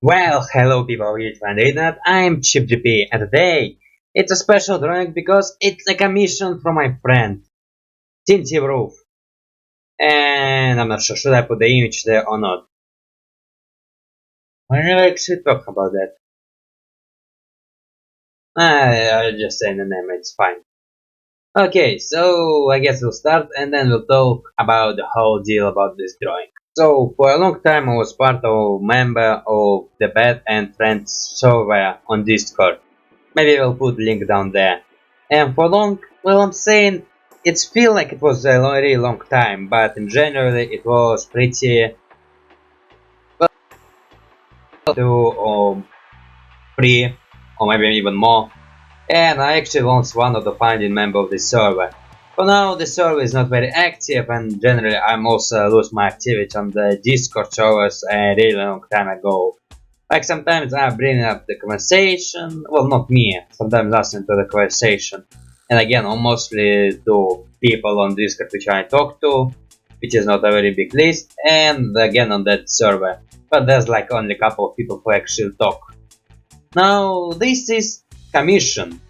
Well, hello people, it's my internet. I'm ChipGP, and today it's a special drawing because it's a commission from my friend Tinty Roof, and I'm not sure should I put the image there or not. I never actually talk about that. I'll just say the name, it's fine. Okay, so I guess we'll start and then we'll talk about the whole deal about this drawing. So for a long time I was part of member of the Bad and Friends server on Discord. Maybe I'll put link down there. And for long, well, I'm saying it's feel like it was a really long time, but in general it was pretty well, 3 or maybe even more. And I actually was one of the founding members of the server. For now, the server is not very active, and generally I'm also lose my activity on the Discord servers a really long time ago. Like sometimes I bring up the conversation, well not me, sometimes listen to the conversation. And again, mostly to people on Discord which I talk to, which is not a very big list, and again on that server. But there's like only a couple of people who actually talk. Now this is commission,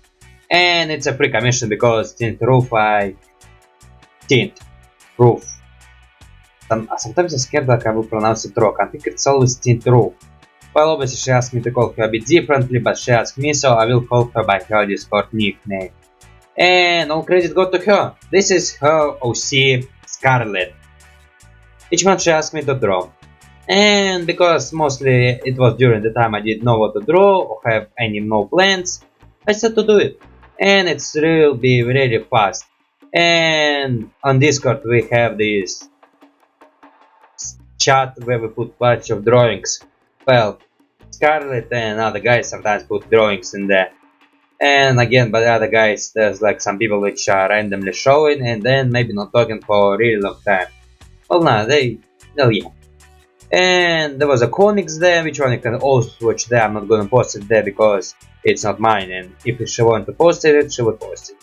and it's a pre-commission because Tint Roof Tint Roof. Sometimes I'm scared that I will pronounce it wrong. I think it's always Tint Roof. Well, obviously she asked me to call her a bit differently, but she asked me, so I will call her by her Discord nickname. And all credit go to her. This is her OC Scarlet. Each month she asked me to draw. And because mostly it was during the time I didn't know what to draw or have any no plans, I said to do it. And it's will be really fast. And on Discord we have this chat where we put bunch of drawings. Well, Scarlet and other guys sometimes put drawings in there. And again, by the other guys, there's like some people which are randomly showing and then maybe not talking for a really long time. Well, no, yeah. And there was a comics there, which one you can also watch there. I'm not gonna post it there because it's not mine, and if she want to post it, she would post it.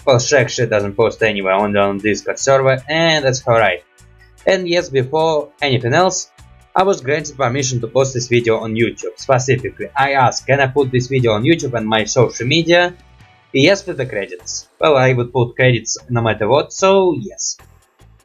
Well, she actually doesn't post anywhere, only on Discord server, and that's her right. And yes, before anything else, I was granted permission to post this video on YouTube. Specifically, I asked, can I put this video on YouTube and my social media? Yes, with the credits. Well, I would put credits no matter what, so yes.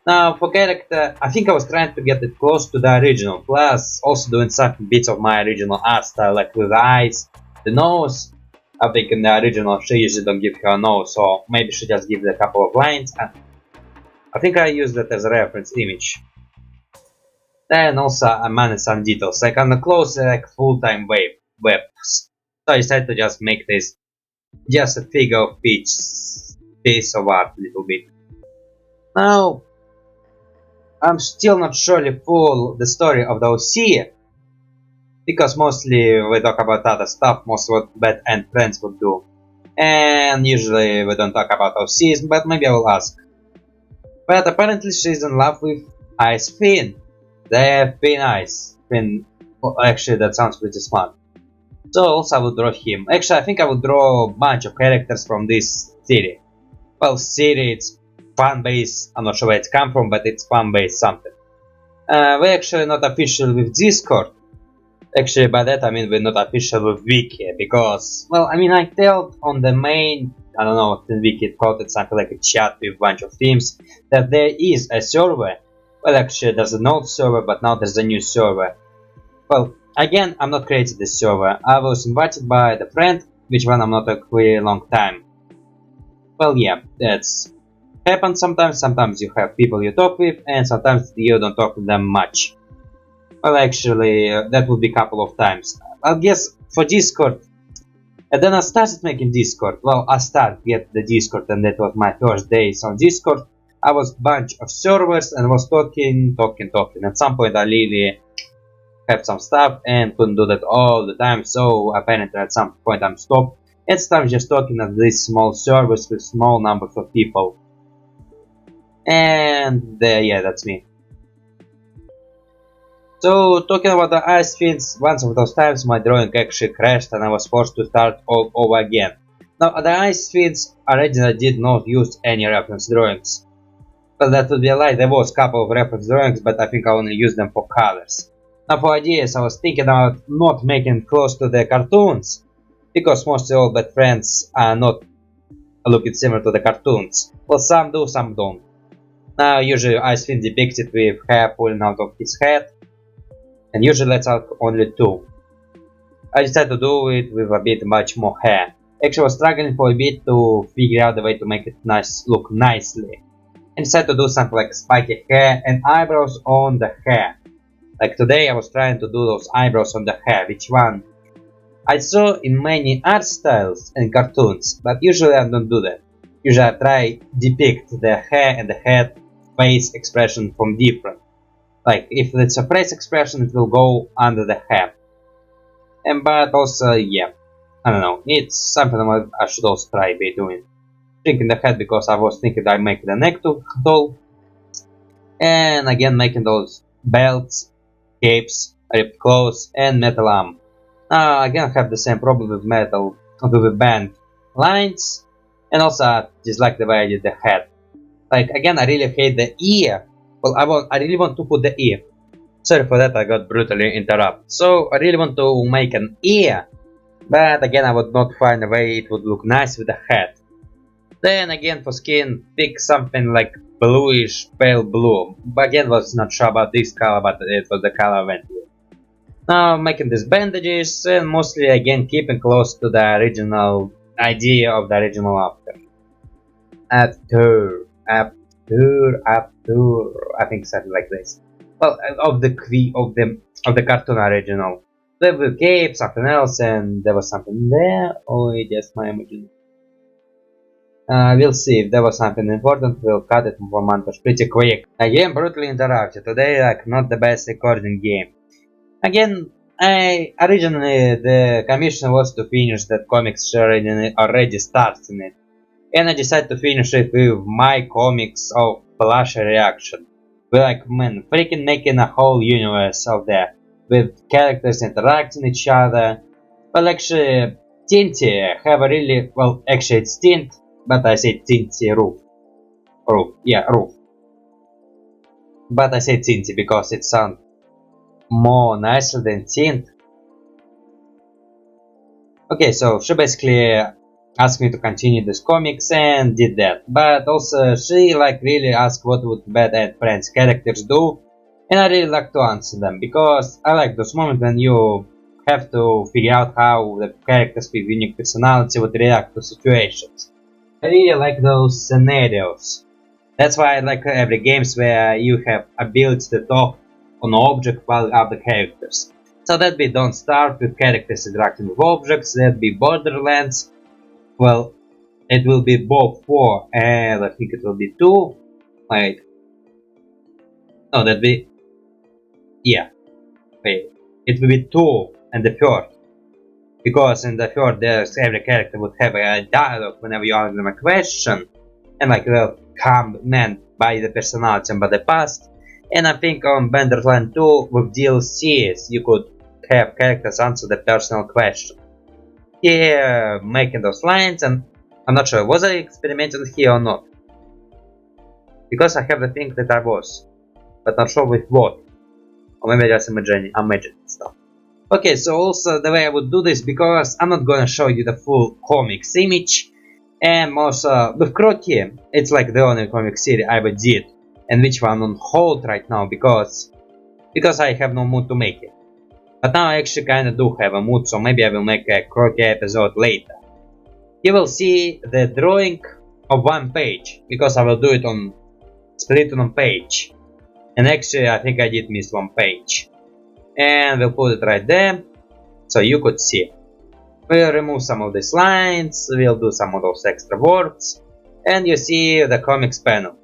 Now, for character, I think I was trying to get it close to the original, plus also doing some bits of my original art style, like with the eyes, the nose. I think in the original she usually don't give her a nose, so maybe she just gives a couple of lines, and I think I used that as a reference image. Then also I managed some details, like on the clothes, like full-time webs. So I decided to just make this just a figure of each piece of art a little bit. Now, I'm still not surely full the story of the OC, because mostly we talk about other stuff, most what Bad and Friends would do. And usually we don't talk about OCs, but maybe I will ask. But apparently she's in love with Ice Finn. They have Finn Ice. Finn, well, actually that sounds pretty smart. So also I will draw him. Actually I think I will draw a bunch of characters from this city. Well, city, it's fan base, I'm not sure where it's come from, but it's fan base something. We're actually not official with Discord. Actually, by that I mean we're not official with Wiki, because, well, I mean I told on the main, I don't know, in Wiki it called it something like a chat with a bunch of themes, that there is a server. Well, actually there's an old server, but now there's a new server. Well, again, I'm not creating this server. I was invited by the friend, which one I'm not a really long time. Well, yeah, that's happens sometimes. Sometimes you have people you talk with, and sometimes you don't talk to them much. Well, actually, that would be a couple of times. I guess for Discord, and then I started making Discord. Well, I started get the Discord, and that was my first days on Discord. I was bunch of servers and was talking. At some point, I really had some stuff and couldn't do that all the time. So apparently, at some point, I'm stopped and started just talking at these small servers with small numbers of people. And yeah, that's me. So, talking about the Ice Fiends, once of those times my drawing actually crashed and I was forced to start all over again. Now, the Ice Fiends originally did not use any reference drawings. Well, that would be a lie, there was a couple of reference drawings, but I think I only used them for colors. Now for ideas, I was thinking about not making close to the cartoons, because mostly all bad friends are not looking similar to the cartoons. Well, some do, some don't. Now usually Ice Fiend depicted with hair pulling out of his head, and usually let's out only 2. I decided to do it with a bit much more hair. Actually I was struggling for a bit to figure out the way to make it look nicely. And decided to do something like spiky hair and eyebrows on the hair. Like today I was trying to do those eyebrows on the hair, which one I saw in many art styles and cartoons, but usually I don't do that. Usually I try depict the hair and the head face expression from different. Like if it's a face expression, it will go under the hair. And but also, yeah, I don't know, it's something I should also try be doing. Shrinking the head because I was thinking I make the neck too tall. And again making those belts, capes, ripped clothes and metal arm. Again I have the same problem with metal, with the band lines. And also I dislike the way I did the head. Like again I really hate the ear. Well I really want to put the ear. Sorry for that, I got brutally interrupted. So I really want to make an ear. But again I would not find a way it would look nice with the head. Then again for skin, pick something like bluish, pale blue. But again was not sure about this color, but it was the color I went with. Now making these bandages and mostly again keeping close to the original idea of the original actor. I think something like this. Well, of the cartoon original. There was cape, something else, and there was something there, or just my imagination. We'll see if there was something important. We'll cut it for montage pretty quick. Again, brutally interrupted. Today, like, not the best recording game. Again, originally the commission was to finish that comics already starts in it. And I decided to finish it with my comics of Flash reaction. We're like, man, freaking making a whole universe out there. With characters interacting each other. Well, actually, Tinty have a really, well, actually it's Tint, but I say Tinty Roof. Roof. But I say Tinty because it sounds more nicer than Tint. Okay, so she basically asked me to continue this comics and did that. But also she like really asked what would Bad and Friends characters do. And I really like to answer them because I like those moments when you have to figure out how the characters with unique personality would react to situations. I really like those scenarios. That's why I like every games where you have ability to talk on object while other characters. So that be Don't Start with characters interacting with objects, that be Borderlands. Well, it will be both 4 and I think it will be 2. Wait. No, that be... Yeah. Wait. It will be 2 and the 3rd. Because in the 3rd there's every character would have a dialogue whenever you ask them a question. And like they'll come meant by the personality and by the past. And I think on Borderlands 2 with DLCs you could have characters answer the personal question. Here making those lines, and I'm not sure was I experimenting here or not. Because I have the thing that I was. But not sure with what. Or maybe I just imagining stuff. Okay, so also the way I would do this, because I'm not gonna show you the full comics image. And also with Kroti, it's like the only comic series I ever did. And which one on hold right now because I have no mood to make it. But now I actually kinda do have a mood, so maybe I will make a Kroti episode later. You will see the drawing of one page, because I will do it on split on page. And actually I think I did miss one page. And we'll put it right there, so you could see. We'll remove some of these lines, we'll do some of those extra words, and you see the comics panel.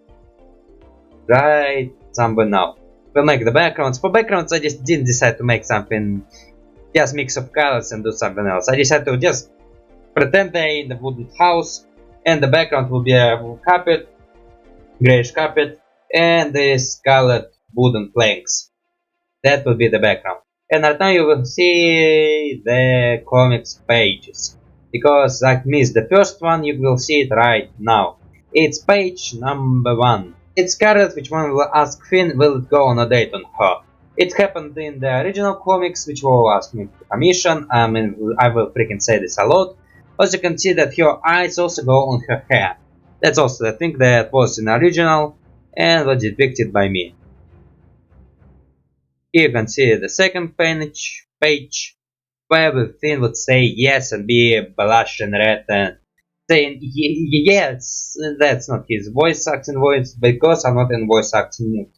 Right somewhere now. We'll make the backgrounds. For backgrounds I just didn't decide to make something, just mix of colors and do something else. I decided to just pretend they're in the wooden house, and the background will be a carpet, grayish carpet, and these scarlet wooden planks. That will be the background. And right now you will see the comics pages. Because I missed the first one, you will see it right now. It's page number 1. It's Scarlet, which one will ask Finn will it go on a date on her. It happened in the original comics, which will ask me to commission. I mean, I will freaking say this a lot. As you can see that her eyes also go on her hair. That's also the thing that was in the original and was depicted by me. Here you can see the second page where the thing would say yes and be blush and red and saying yes. That's not his voice acting voice because I'm not in voice acting mood.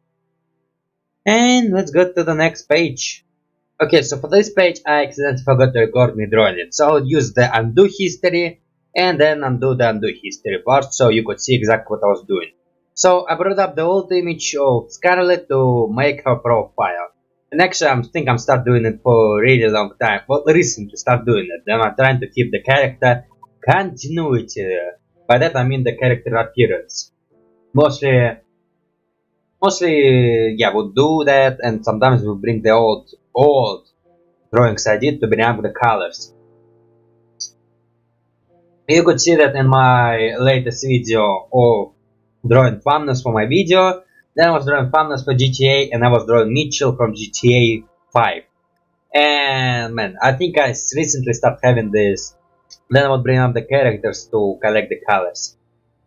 And let's go to the next page. Okay, so for this page I accidentally forgot to record me drawing it, so I'll use the undo history and then undo the undo history part so you could see exactly what I was doing. So I brought up the old image of Scarlet to make her profile. And actually I think I'm start doing it for a really long time. Well, recently start doing it. Then I'm trying to keep the character continuity. By that I mean the character appearance. Mostly, yeah, we'll do that, and sometimes we'll bring the old drawings I did to bring up the colors. You could see that in my latest video of drawing thumbnails for my video. Then I was drawing thumbnails for GTA, and I was drawing Mitchell from GTA 5. And man, I think I recently started having this. Then I would bring up the characters to collect the colors.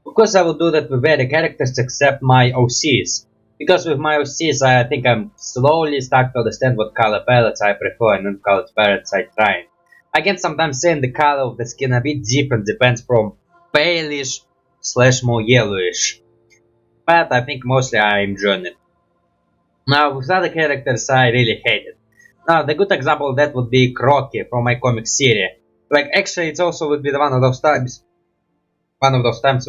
Of course, I would do that with every characters except my OCs. Because with my OCs, I think I'm slowly starting to understand what color palettes I prefer and what color palettes I try. I can sometimes say the color of the skin a bit different, depends from palish / more yellowish. But I think mostly I enjoy it. Now, with other characters, I really hate it. Now, the good example of that would be Kroti from my comic series. Like, actually, it also would be one of those times when one of those times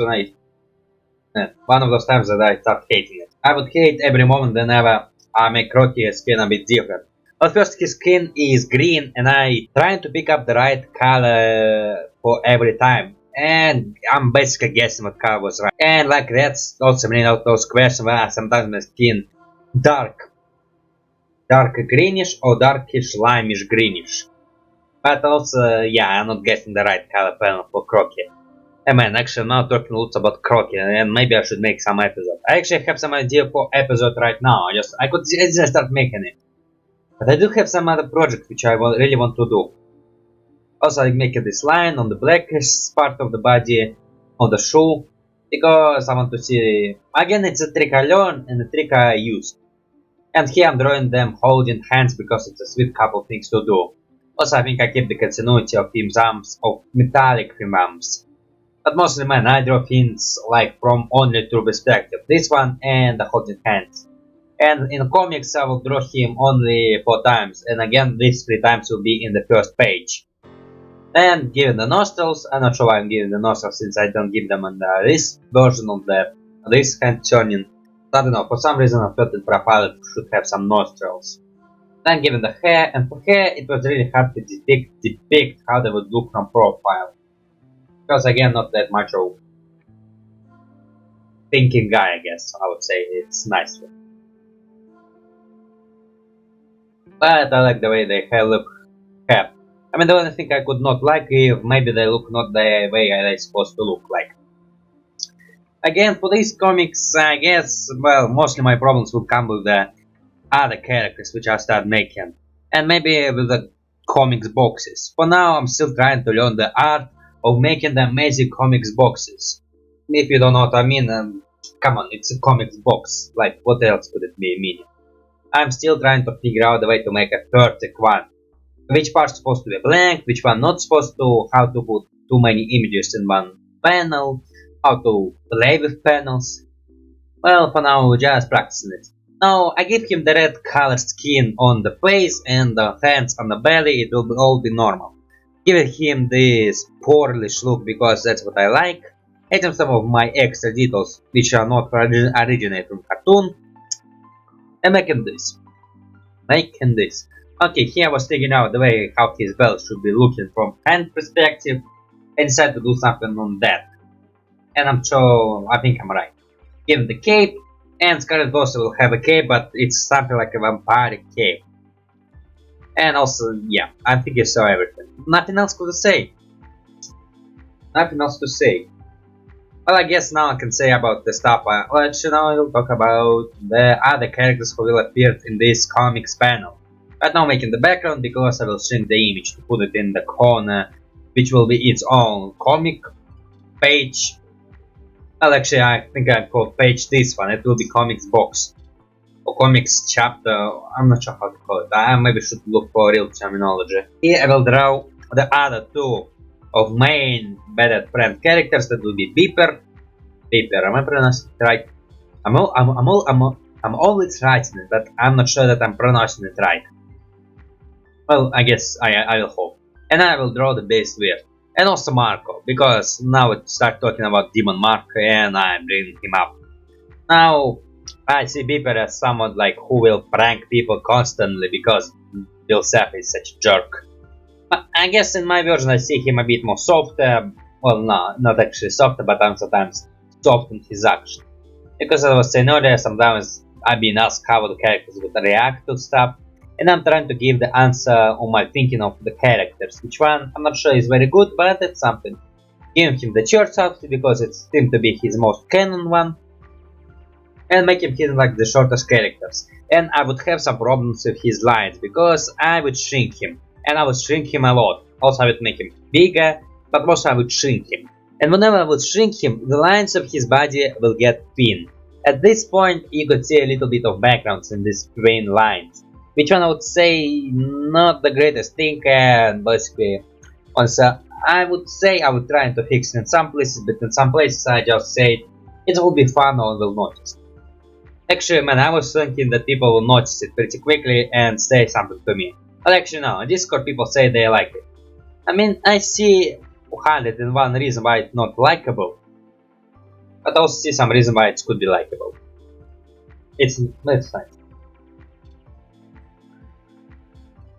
that I start hating it. I would hate every moment whenever I make Kroti's skin a bit different. But first, his skin is green, and I trying to pick up the right color for every time. And I'm basically guessing what color was right. And like that's also bringing out those questions where sometimes my skin dark greenish or darkish limeish greenish. But also, yeah, I'm not guessing the right color panel for Kroti. Hey man, actually now talking lots about Kroti, and maybe I should make some episode. I actually have some idea for episode right now. I could just start making it. But I do have some other projects which I really want to do. Also, I make this line on the blackish part of the body, on the shoe, because I want to see. Again, it's a trick I learned and a trick I used. And here I'm drawing them holding hands because it's a sweet couple things to do. Also, I think I keep the continuity of Fiends arms, of metallic Fiends arms. But mostly, man, I draw Fiends like from only two perspective. This one and the holding hands. And in comics, I will draw him only 4 times, and again, these 3 times will be in the first page. And given the nostrils, I'm not sure why I'm giving the nostrils since I don't give them on this version of this hand turning. I don't know, for some reason I thought the profile should have some nostrils. Then given the hair, and for hair it was really hard to depict how they would look from profile. Because again, not that much of thinking guy, I guess, I would say it's nice. But I like the way they look hair. I mean, the only thing I could not like if maybe they look not the way they're supposed to look like. Again, for these comics, I guess, well, mostly my problems will come with the other characters which I start making. And maybe with the comics boxes. For now, I'm still trying to learn the art of making the amazing comics boxes. If you don't know what I mean, come on, it's a comics box. Like, what else could it be meaning? I'm still trying to figure out the way to make a perfect one. Which part's supposed to be blank, which one not supposed to, how to put too many images in one panel, how to play with panels. Well, for now, we're just practicing it. Now, I give him the red colored skin on the face and the hands on the belly, it will all be normal. Giving him this porlish look because that's what I like. Adding some of my extra details which are not originate from cartoon. And making this. Okay, here I was taking out the way how his belt should be looking from hand perspective and decided to do something on that. And I think I'm right. Give him the cape, and Scarlet also will have a cape, but it's something like a vampire cape. And also, yeah, I think you saw everything. Nothing else to say. Well, I guess now I can say about the stuff. Well, actually, now I will talk about the other characters who will appear in this comics panel. Right now, making the background because I will shrink the image to put it in the corner, which will be its own comic page. Well, actually, I think I called page this one. It will be comics box or comics chapter. I'm not sure how to call it. I maybe should look for real terminology. Here I will draw the other two of main bad friend characters. That will be Beeper. Beeper, am I pronouncing it right? I'm always writing it, but I'm not sure that I'm pronouncing it right. Well, I guess I will hope. And I will draw the base weird. And also Marco, because now we start talking about Demon Marco and I'm bringing him up. Now, I see Beeper as someone like who will prank people constantly because Bill Seth is such a jerk. But I guess in my version I see him a bit more softer. Well, no, not actually softer, but I'm sometimes soft in his action. Because as I was saying earlier, sometimes I've been asked how the characters would react to stuff, and I'm trying to give the answer on my thinking of the characters. Which one, I'm not sure is very good, but it's something. Giving him the church outfit because it seemed to be his most canon one, and making him like the shortest characters. And I would have some problems with his lines because I would shrink him, and I would shrink him a lot. Also I would make him bigger, but also I would shrink him. And whenever I would shrink him, the lines of his body will get thin. At this point you could see a little bit of backgrounds in these thin lines, which one I would say not the greatest thing, and basically also I would say I would try to fix it in some places, but in some places I just say it will be fun, no one will notice. Actually, man, I was thinking that people will notice it pretty quickly and say something to me. But actually no, on Discord people say they like it. I mean, I see 101 reason why it's not likable, but I also see some reason why it could be likable. It's nice.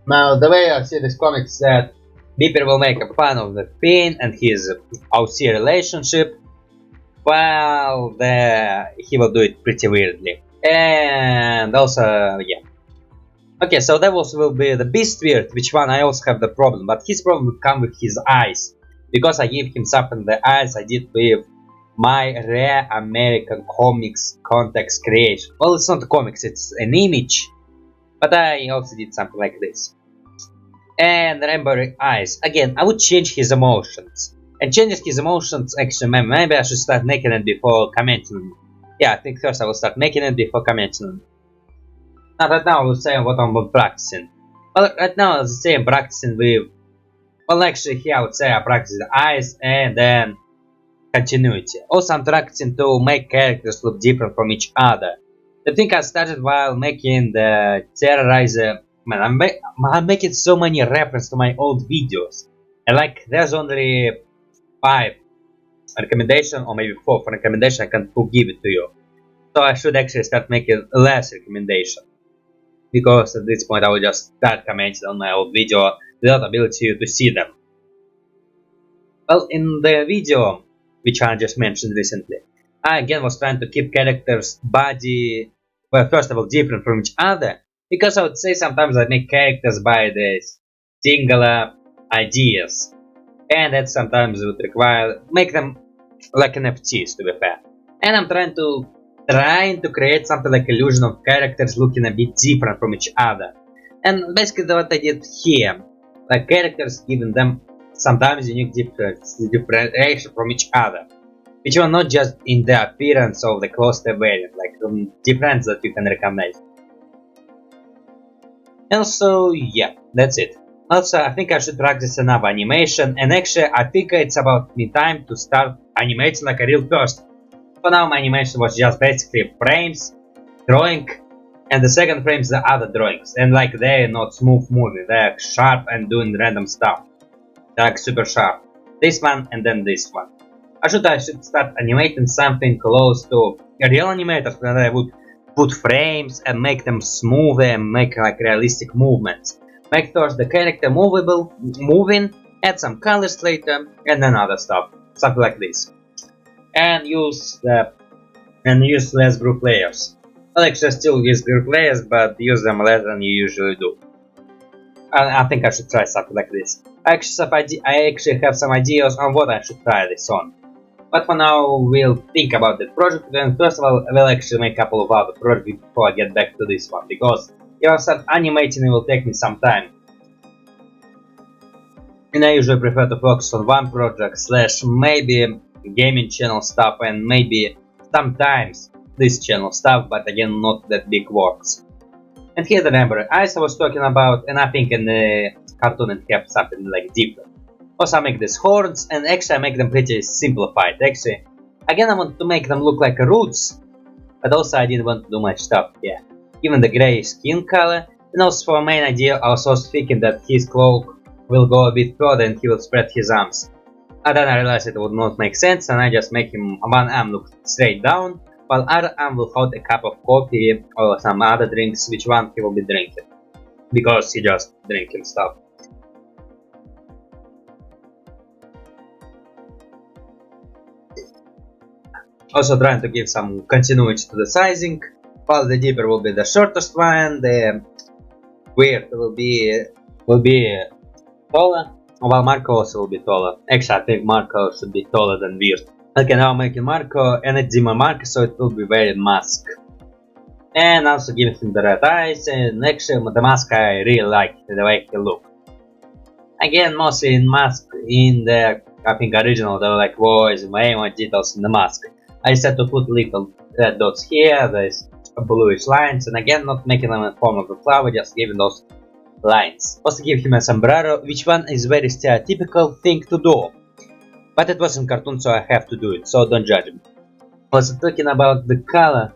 Now, the way I see this comic is that Beeper will make a fun of the Fiend and his OC relationship, while he will do it pretty weirdly. And also, yeah. Okay, so that will be the Beast Weird, which one I also have the problem, but his problem would come with his eyes. Because I give him something in the eyes I did with my rare American comics context creation. Well, it's not a comics, it's an image. But I also did something like this. And Rainbow Eyes. Again, I would change his emotions. And changing his emotions, actually, maybe I should start making it before commenting. Yeah, I think first I will start making it before commenting. Now, right now I will say what I'm practicing. Well, right now I will say I'm practicing with... Well, actually, here I would say I practice the eyes and then continuity. Also, I'm practicing to make characters look different from each other. The thing I started while making the Terrorizer. Man, I'm making so many references to my old videos. And like, there's only 5 recommendations, or maybe 4 for recommendation I can give it to you. So I should actually start making less recommendation. Because at this point I will just start commenting on my old video without ability to see them. Well, in the video, which I just mentioned recently, I again was trying to keep characters' body, well, first of all, different from each other. Because I would say sometimes I make characters by the singular ideas. And that sometimes would require, make them like NFTs, to be fair. And I'm trying to create something like illusion of characters looking a bit different from each other. And basically what I did here, like characters giving them sometimes unique differentiation from each other, which are not just in the appearance of the cluster variant, like difference that you can recognize. And so yeah, that's it. Also, I think I should practice another animation, and actually I think it's about me time to start animating like a real person. For now my animation was just basically frames, drawing, and the second frame is the other drawings, and like they're not smooth moving, they're sharp and doing random stuff. They're like super sharp. This one and then this one. I should start animating something close to a real animators, where I would put frames and make them smoother and make like realistic movements. Make first the character moving, add some colors later, and then other stuff. Something like this. And use less group layers. Well, actually still use group layers, but use them less than you usually do. I think I should try something like this. I actually have some ideas on what I should try this on. But for now, we'll think about the project, and first of all, we'll actually make a couple of other projects before I get back to this one, because if I start animating, it will take me some time. And I usually prefer to focus on one project slash maybe gaming channel stuff and maybe sometimes this channel stuff, but again not that big works. And here the number I was talking about, and I think in the cartoon it have something like different. Also I make these horns, and actually I make them pretty simplified. Actually, again I want to make them look like roots, but also I didn't want to do much stuff here. Even the grey skin color, and also for a main idea I was also thinking that his cloak will go a bit further and he will spread his arms. And then I realized it would not make sense, and I just make him one arm look straight down, while other arm will hold a cup of coffee or some other drinks, which one he will be drinking, because he just drinking stuff. Also trying to give some continuity to the sizing, while the Dipper will be the shortest one, the Weird will be taller, while Marco also will be taller. Actually, I think Marco should be taller than Weird. Okay, now I'm making Marco, and it's Demon Marco, so it will be very mask. And also give him the red eyes, and actually the mask I really like the way he looks. Again, mostly in mask, in the, I think original, there were like voice and way more details in the mask. I decided to put little red dots here, there's bluish lines, and again not making them in the form of a flower, just giving those lines. Also give him a sombrero, which one is very stereotypical thing to do. But it was in cartoon, so I have to do it, so don't judge me. Also talking about the color,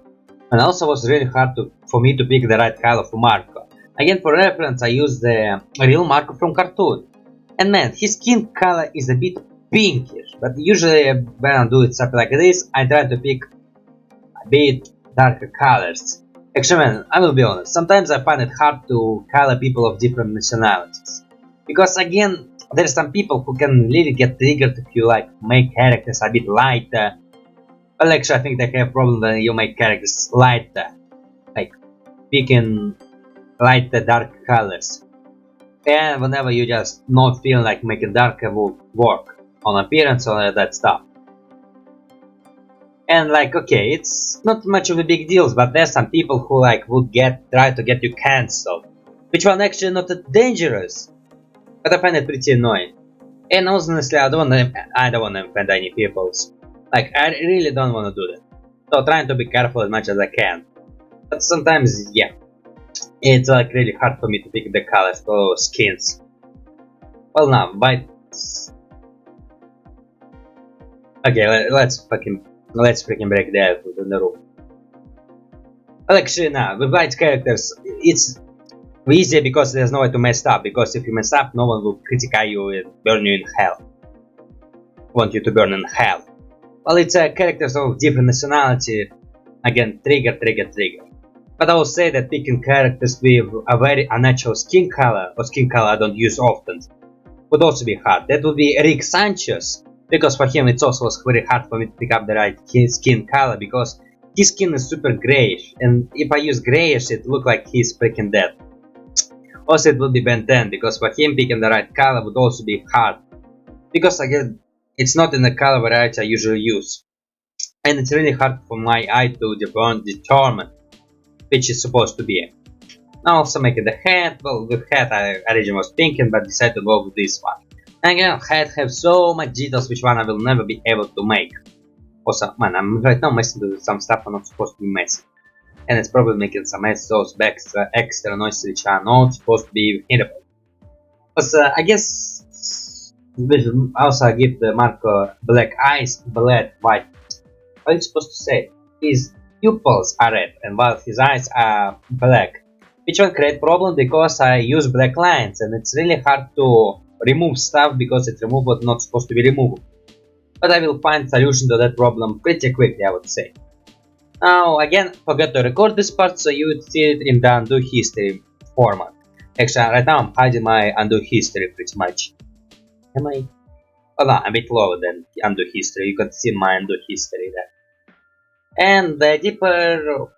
and also was really hard for me to pick the right color for Marco. Again, for reference, I used the real Marco from cartoon. And man, his skin color is a bit pinkish, but usually when I do it something like this, I try to pick a bit darker colors. Actually, man, I will be honest, sometimes I find it hard to color people of different nationalities. Because again, there are some people who can really get triggered if you like make characters a bit lighter. Well, actually, I think they have a problem when you make characters lighter, like picking lighter dark colors. And whenever you just not feel like making darker will work on appearance or that stuff. And like, okay, it's not much of a big deal, but there's some people who like would try to get you cancelled, which one actually not that dangerous, but I find it pretty annoying. And honestly, I don't want to offend any people. Like, I really don't want to do that. So trying to be careful as much as I can. But sometimes, yeah, it's like really hard for me to pick the colors for skins. Well, now, but okay, let's freaking break the elephant in the room. Well, actually, now with white characters, it's easier because there's no way to mess up. Because if you mess up, no one will criticize you and burn you in hell. Want you to burn in hell. Well, it's characters of different nationality. Again, trigger. But I will say that picking characters with a very unnatural skin color, or skin color I don't use often, would also be hard. That would be Rick Sanchez, because for him it's also very hard for me to pick up the right skin color, because his skin is super grayish, and if I use grayish it look like he's freaking dead. Also it would be Ben 10, because for him picking the right color would also be hard, because again, it's not in the color variety I usually use, and it's really hard for my eye to determine which is supposed to be. Now also making the head. Well, with head I originally was thinking, but decided to go with this one. And again, head have so much details which one I will never be able to make. Also, man, I'm right now messing with some stuff I'm not supposed to be messing. And it's probably making some those extra noises which are not supposed to be hearable. Also, I guess this also give the Marco black eyes, black, white. What are you supposed to say? His pupils are red, and while his eyes are black. Which one create problem because I use black lines, and it's really hard to remove stuff because it removes what's not supposed to be removed. But I will find solution to that problem pretty quickly, I would say. Now again, forgot to record this part so you would see it in the undo history format. Actually, right now I'm hiding my undo history pretty much. Am I? Oh no, I'm a bit lower than undo history. You can see my undo history there. And the Dipper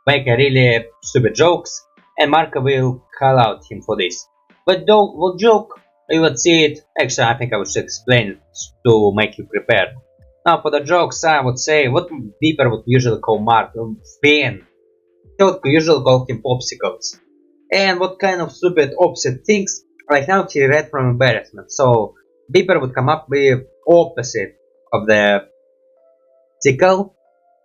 make a really stupid jokes, and Marco will call out him for this. But what joke? You would see it. Actually, I think I would explain it to make you prepared. Now for the jokes I would say what Beeper would usually call Mark Finn. He would usually call him Popsicles. And what kind of stupid opposite things right now he read from embarrassment. So Beeper would come up with opposite of the tickle,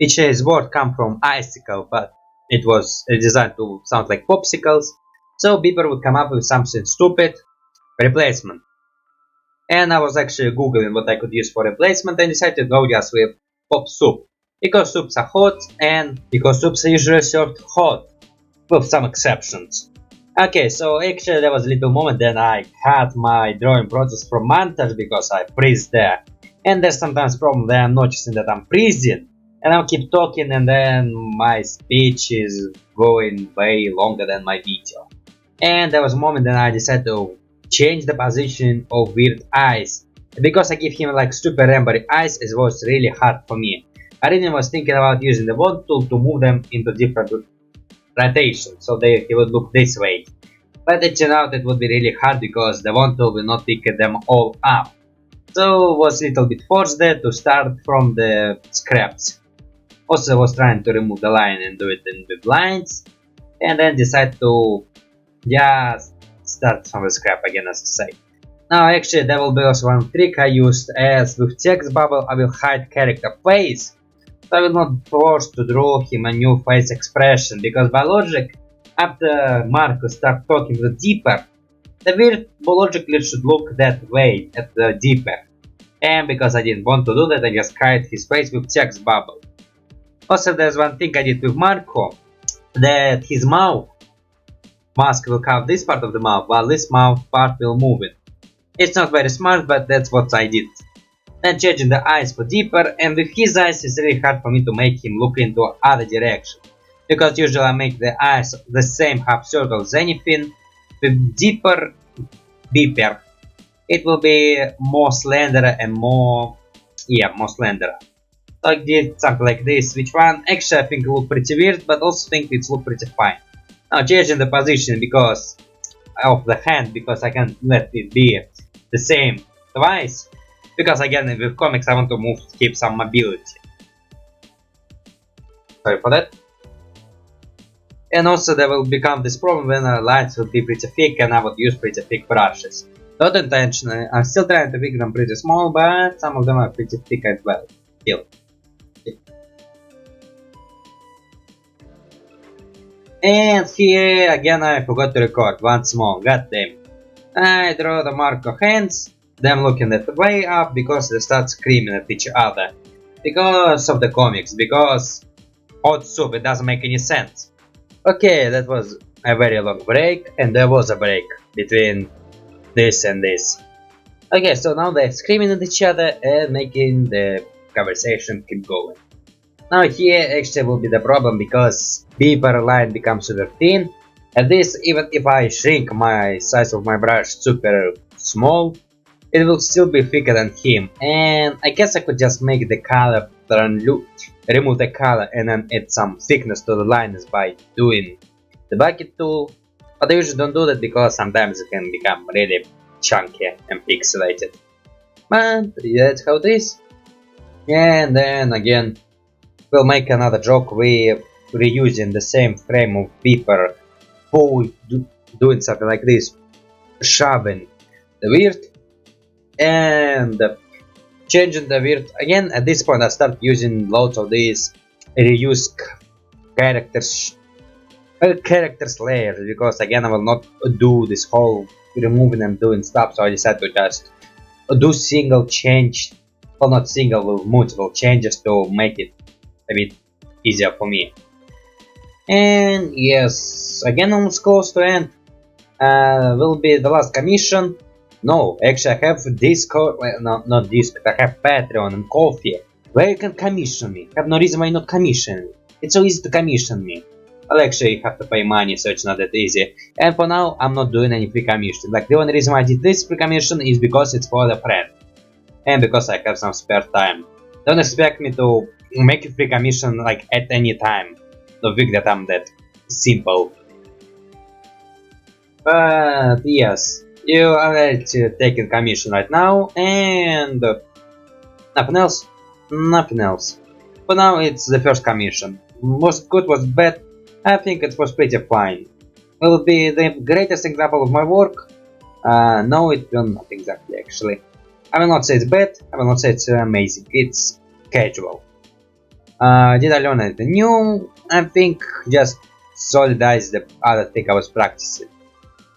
which is word come from icicle, but it was designed to sound like popsicles. So Beeper would come up with something stupid replacement. And I was actually googling what I could use for replacement and decided to go just with pop soup. Because soups are hot and because soups are usually served hot, with some exceptions. Okay, so actually there was a little moment then I had my drawing process from montage because I freeze there. And there's sometimes problem that I'm noticing that I'm freezing and I'll keep talking and then my speech is going way longer than my video. And there was a moment that I decided to change the position of weird eyes. Because I give him like super rambly eyes, it was really hard for me. I really was thinking about using the wand tool to move them into different rotations, so he would look this way. But it turned out it would be really hard because the wand tool will not pick them all up. So it was a little bit forced there to start from the scraps. Also I was trying to remove the line and do it in the lines. And then decide to just start from the scrap again as I say. Now actually there will be also one trick I used as with text bubble I will hide character face. So I will not force to draw him a new face expression because by logic after Marcus start talking with deeper, the weird logically should look that way at the deeper. And because I didn't want to do that I just hide his face with text bubble. Also there's one thing I did with Marco, that his mouth mask will cover this part of the mouth while this mouth part will move it. It's not very smart but that's what I did. Then changing the eyes for deeper, and with his eyes it's really hard for me to make him look into other direction. Because usually I make the eyes the same half circle as anything. With deeper Beeper it will be more slender and more slender. So I did something like this, which one actually I think it look pretty weird but also think it look pretty fine. Now changing the position because of the hand because I can't let it be the same twice. Because again with comics I want to keep some mobility. Sorry for that. And also there will become this problem when lines will be pretty thick and I would use pretty thick brushes. Not intentionally, I'm still trying to make them pretty small but some of them are pretty thick as well. Still. And here again I forgot to record once more, goddamn. I draw the Marco hands, them looking at the way up because they start screaming at each other. Because of the comics, because hot soup, it doesn't make any sense. Okay, that was a very long break, and there was a break between this and this. Okay, so now they're screaming at each other and making the conversation keep going. Now here actually will be the problem because Beeper line becomes super thin, and this even if I shrink my size of my brush super small, it will still be thicker than him, and I guess I could just make the color remove the color and then add some thickness to the lines by doing the bucket tool, but I usually don't do that because sometimes it can become really chunky and pixelated. But that's how it is. And then again, we'll make another joke with reusing the same frame of Beeper who doing something like this, shoving the weird and changing the weird. Again at this point I start using loads of these reuse characters layers because again I will not do this whole removing and doing stuff, so I decided to just do single change, well not single, with multiple changes to make it a bit easier for me. And yes, again almost close to end. Will be the last commission. No, actually I have Discord, well, not Discord, I have Patreon and Ko-fi, where you can commission me. I have no reason why not commission me. It's so easy to commission me. Well actually you have to pay money, so it's not that easy. And for now I'm not doing any free commission. Like the only reason why I did this free commission is because it's for the friend. And because I have some spare time. Don't expect me to make a free commission like at any time. Don't think that I'm that simple. But yes, you are taking commission right now and nothing else. Nothing else. For now, it's the first commission. Was it good, was it bad? I think it was pretty fine. Will it be the greatest example of my work? No, it will not exactly, actually. I will not say it's bad, I will not say it's amazing. It's casual. Did I learn anything new? I think just solidize the other thing I was practicing.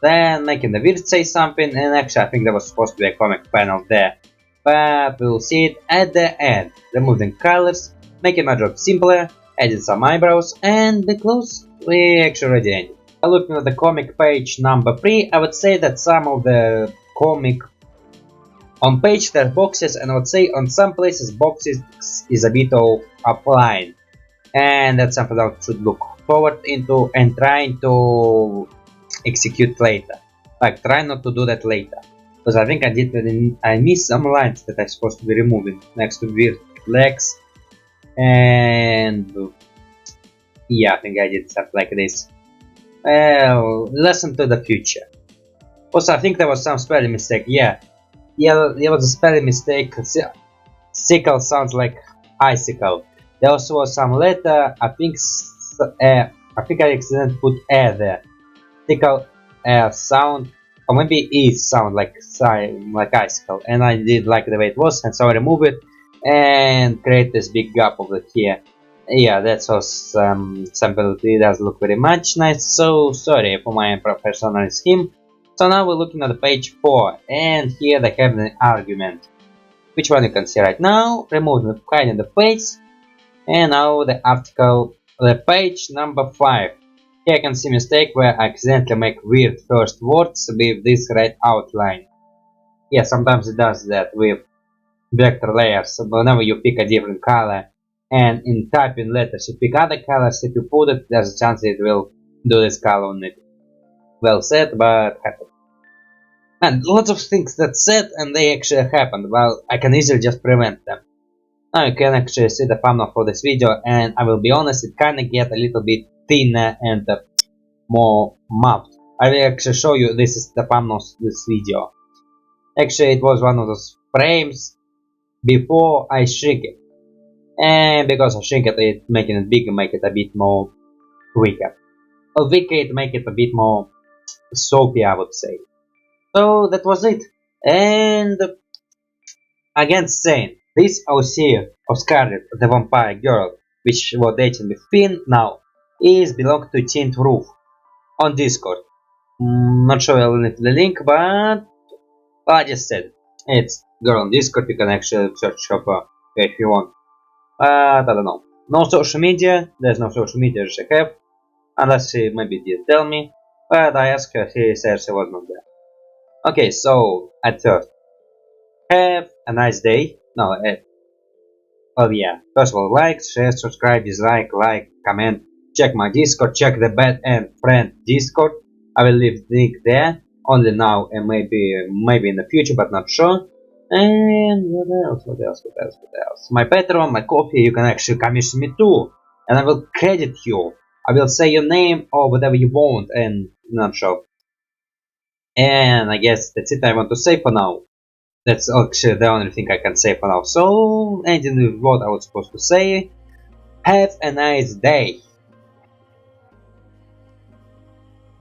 Then making the weird say something, and actually I think there was supposed to be a comic panel there. But we'll see it at the end. Removing colors, making my job simpler, adding some eyebrows, and the clothes we actually already ended. Looking at the comic page number 3, I would say that some of the comic on page there are boxes, and I would say on some places boxes is a bit of applying, and that's something I should look forward into and trying to execute later. Like try not to do that later, because I think I missed some lines that I'm supposed to be removing next to weird legs, and yeah, I think I did stuff like this. Well, lesson to the future. Also, I think there was some spelling mistake. Yeah, there was a spelling mistake. Sickle sounds like icicle. There also was some letter. I think I accidentally put air there. Sickle sound, or maybe E sound like icicle, and I did like the way it was, and so I remove it and create this big gap over here. Yeah, that's awesome. It does look very much nice, so sorry for my professional scheme. So now we're looking at the page 4, and here they have an argument. Which one you can see right now, remove the kind in the face, and now the article, the page number 5. Here I can see mistake where I accidentally make weird first words with this red outline. Yeah, sometimes it does that with vector layers. Whenever you pick a different color and in typing letters you pick other colors, if you put it, there's a chance it will do this color on it. Well said, but happened. And lots of things that said and they actually happened. Well, I can easily just prevent them. Now you can actually see the thumbnail for this video, and I will be honest, it kinda get a little bit thinner and more mapped. I will actually show you, this is the thumbnail of this video. Actually, it was one of those frames before I shrink it. And because I shrink it, making it bigger, make it a bit more wicked. Well, wicked, make it a bit more soapy, I would say. So that was it. And again saying, this OC of Scarlet, the vampire girl, which was dating with Fiend now, is belong to Tint Roof on Discord. Not sure I'll leave the link, but I just said it's girl on Discord. You can actually search her if you want. But I don't know. No social media. There's no social media she have, unless she maybe did tell me. But I asked her. She said she was not there. Okay, so at first, have a nice day. No, oh yeah. First of all, like, share, subscribe, dislike, like, comment. Check my Discord. Check the Bad and Friend Discord. I will leave the link there. Only now and maybe in the future, but not sure. And what else? My Patreon, my coffee, you can actually commission me too. And I will credit you. I will say your name or whatever you want, and not sure. And I guess that's it I want to say for now. That's actually the only thing I can say for now. So, ending with what I was supposed to say. Have a nice day.